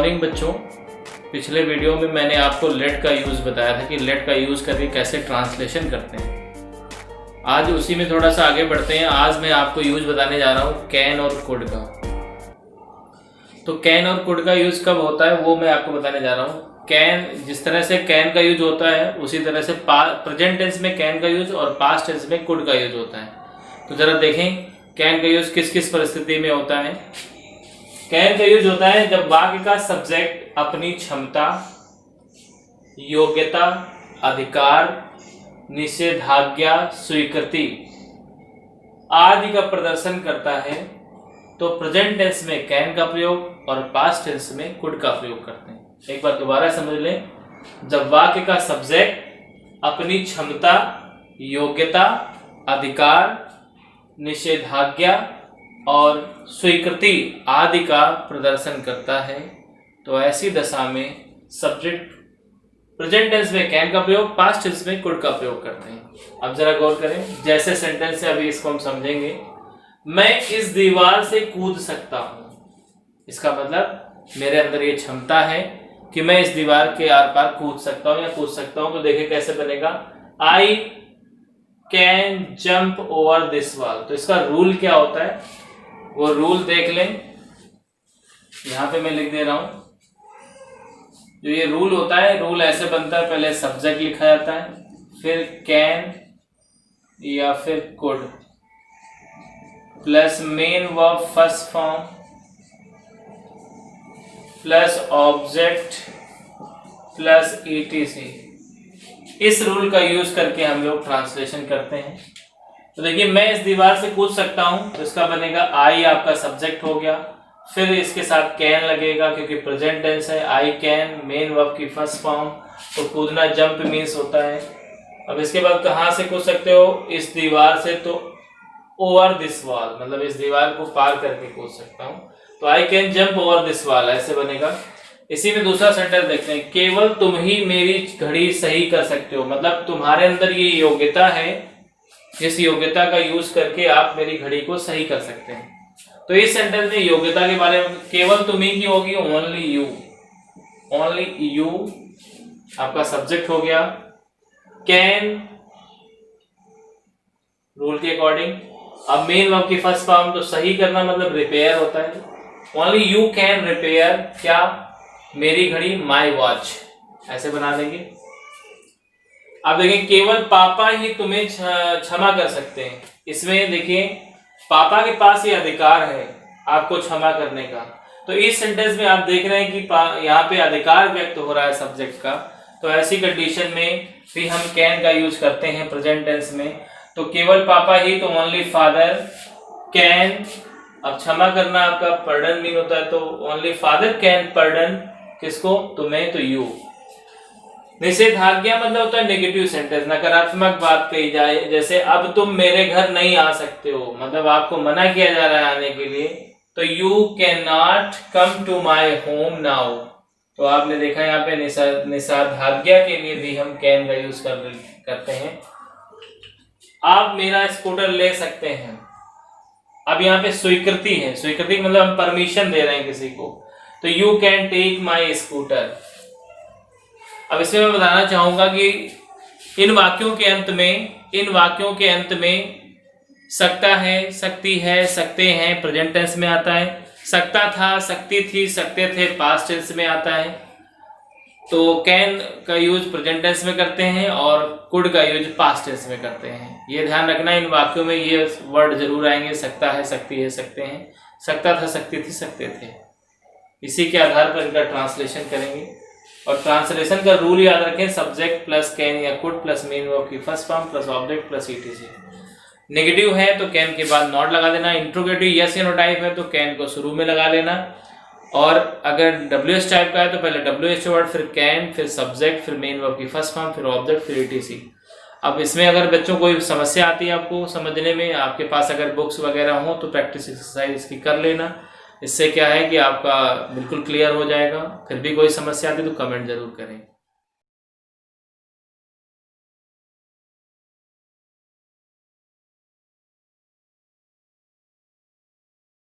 Morning बच्चों, पिछले video में मैंने आपको लेट का यूज़ बताया था कि लेट का यूज़ करके कैसे ट्रांसलेशन करते हैं। आज उसी में थोड़ा सा आगे बढ़ते हैं। आज मैं आपको यूज़ बताने जा रहा हूँ कैन और कुड का। तो कैन और कुड का यूज़ कब होता है वो मैं आपको बताने जा रहा हूँ। कैन, जिस तरह से कैन का यूज होता है उसी तरह से प्रेजेंट टेंस में कैन का यूज और पास्ट टेंस में कुड का यूज होता है। तो जरा देखें कैन का यूज किस किस परिस्थिति में होता है। कैन का यूज होता है जब वाक्य का सब्जेक्ट अपनी क्षमता, योग्यता, अधिकार, निषेधाज्ञा, स्वीकृति आदि का प्रदर्शन करता है तो प्रेजेंट टेंस में कैन का प्रयोग और पास्ट टेंस में कुड का प्रयोग करते हैं। एक बार दोबारा समझ लें। जब वाक्य का सब्जेक्ट अपनी क्षमता, योग्यता, अधिकार, निषेधाज्ञा और स्वीकृति आदि का प्रदर्शन करता है तो ऐसी दशा में सब्जेक्ट प्रेजेंट टेंस में कैन का प्रयोग, पास्ट टेंस में कुड का प्रयोग करते हैं। अब जरा गौर करें, जैसे सेंटेंस है अभी इसको हम समझेंगे। मैं इस दीवार से कूद सकता हूं। इसका मतलब मेरे अंदर ये क्षमता है कि मैं इस दीवार के आर पार कूद सकता हूं या कूद सकता हूं। तो देखिए कैसे बनेगा, I can jump over this wall. तो इसका रूल क्या होता है वो रूल देख लें। यहां पे मैं लिख दे रहा हूं। जो ये रूल होता है, रूल ऐसे बनता है, पहले सब्जेक्ट लिखा जाता है, फिर कैन या फिर could plus main verb first form plus object plus etc. इस रूल का यूज करके हम लोग ट्रांसलेशन करते हैं। तो देखिए मैं इस दीवार से कूद सकता हूं तो इसका बनेगा आई आपका सब्जेक्ट हो गया, फिर इसके साथ कैन लगेगा क्योंकि प्रेजेंट टेंस है। आई कैन मेन वर्ब की फर्स्ट फॉर्म, तो कूदना जंप मीन्स होता है। अब इसके बाद कहां से कूद सकते हो, इस दीवार से, तो ओवर दिस वॉल, मतलब इस दीवार को पार करके कूद सकता हूं। तो I can jump over this wall ऐसे बनेगा। इसी में दूसरा सेंटेंस देखते हैं, केवल तुम ही मेरी घड़ी सही कर सकते हो। मतलब तुम्हारे अंदर ये योग्यता है, जिस योग्यता का यूज करके आप मेरी घड़ी को सही कर सकते हैं। तो इस सेंटेंस में योग्यता के बारे में केवल तुम ही की होगी, ओनली यू। ओनली यू आपका सब्जेक्ट हो गया। कैन रूल के अकॉर्डिंग। अब मेन वर्ब की फर्स्ट फॉर्म, तो सही करना मतलब रिपेयर होता है। ओनली यू कैन रिपेयर क्या, मेरी घड़ी, माई वॉच ऐसे बना देंगे। अब देखिए केवल पापा ही तुम्हें क्षमा कर सकते हैं। इसमें देखिए पापा के पास ये अधिकार है आपको क्षमा करने का। तो इस सेंटेंस में आप देख रहे हैं कि यहाँ पे अधिकार व्यक्त हो रहा है सब्जेक्ट का। तो ऐसी कंडीशन में भी हम कैन का यूज करते हैं प्रेजेंट टेंस में। तो केवल पापा ही, तो ओनली फादर कैन। अब क्षमा करना आपका पर्डन मीन होता है, तो ओनली फादर कैन पर्डन किसको, तुम्हें, तो यू। निषेधाज्ञा मतलब होता है नेगेटिव सेंटेंस, नकारात्मक बात कही जाए, जैसे अब तुम मेरे घर नहीं आ सकते हो, मतलब आपको मना किया जा रहा है आने के लिए। तो you can not come to my home now. तो आपने देखा यहाँ पे निषेधाज्ञा के लिए भी हम कैन का यूज करते हैं। आप मेरा स्कूटर ले सकते हैं। अब यहाँ पे स्वीकृति है, स्वीकृति मतलब हम परमिशन दे रहे हैं किसी को। तो you can take my scooter. अब इसमें मैं बताना चाहूंगा कि इन वाक्यों के अंत में सकता है, सकती है, सकते हैं प्रेजेंट टेंस में आता है। सकता था, सकती थी, सकते थे पास्ट टेंस में आता है। तो कैन का यूज प्रेजेंट टेंस में करते हैं और कुड का यूज पास्ट टेंस में करते हैं। ये ध्यान रखना, इन वाक्यों में ये वर्ड जरूर आएंगे, सकता है, सकती है, सकते हैं, सकता था, सकती थी, सकते थे। इसी के आधार पर इनका ट्रांसलेशन करेंगे। और ट्रांसलेशन का रूल याद रखें, सब्जेक्ट प्लस कैन या कुड प्लस मेन वर्ब की first form plus object plus etc. Negative है तो कैन के बाद नॉट लगा देना। इंट्रोगेटिव यस या नो टाइप है तो कैन को शुरू में लगा लेना। और अगर डब्ल्यूएस टाइप का है तो पहले डब्ल्यूएस वर्ड, फिर कैन, फिर सब्जेक्ट, फिर मेन वर्ब की फर्स्ट फॉर्म, फिर ऑब्जेक्ट, फिर ईटीसी। अब इसमें अगर बच्चों कोई समस्या आती है आपको समझने में, आपके पास अगर बुक्स वगैरह हो तो प्रैक्टिस एक्सरसाइज इसकी कर लेना। इससे क्या है कि आपका बिल्कुल क्लियर हो जाएगा। फिर भी कोई समस्या आती है तो कमेंट जरूर करें।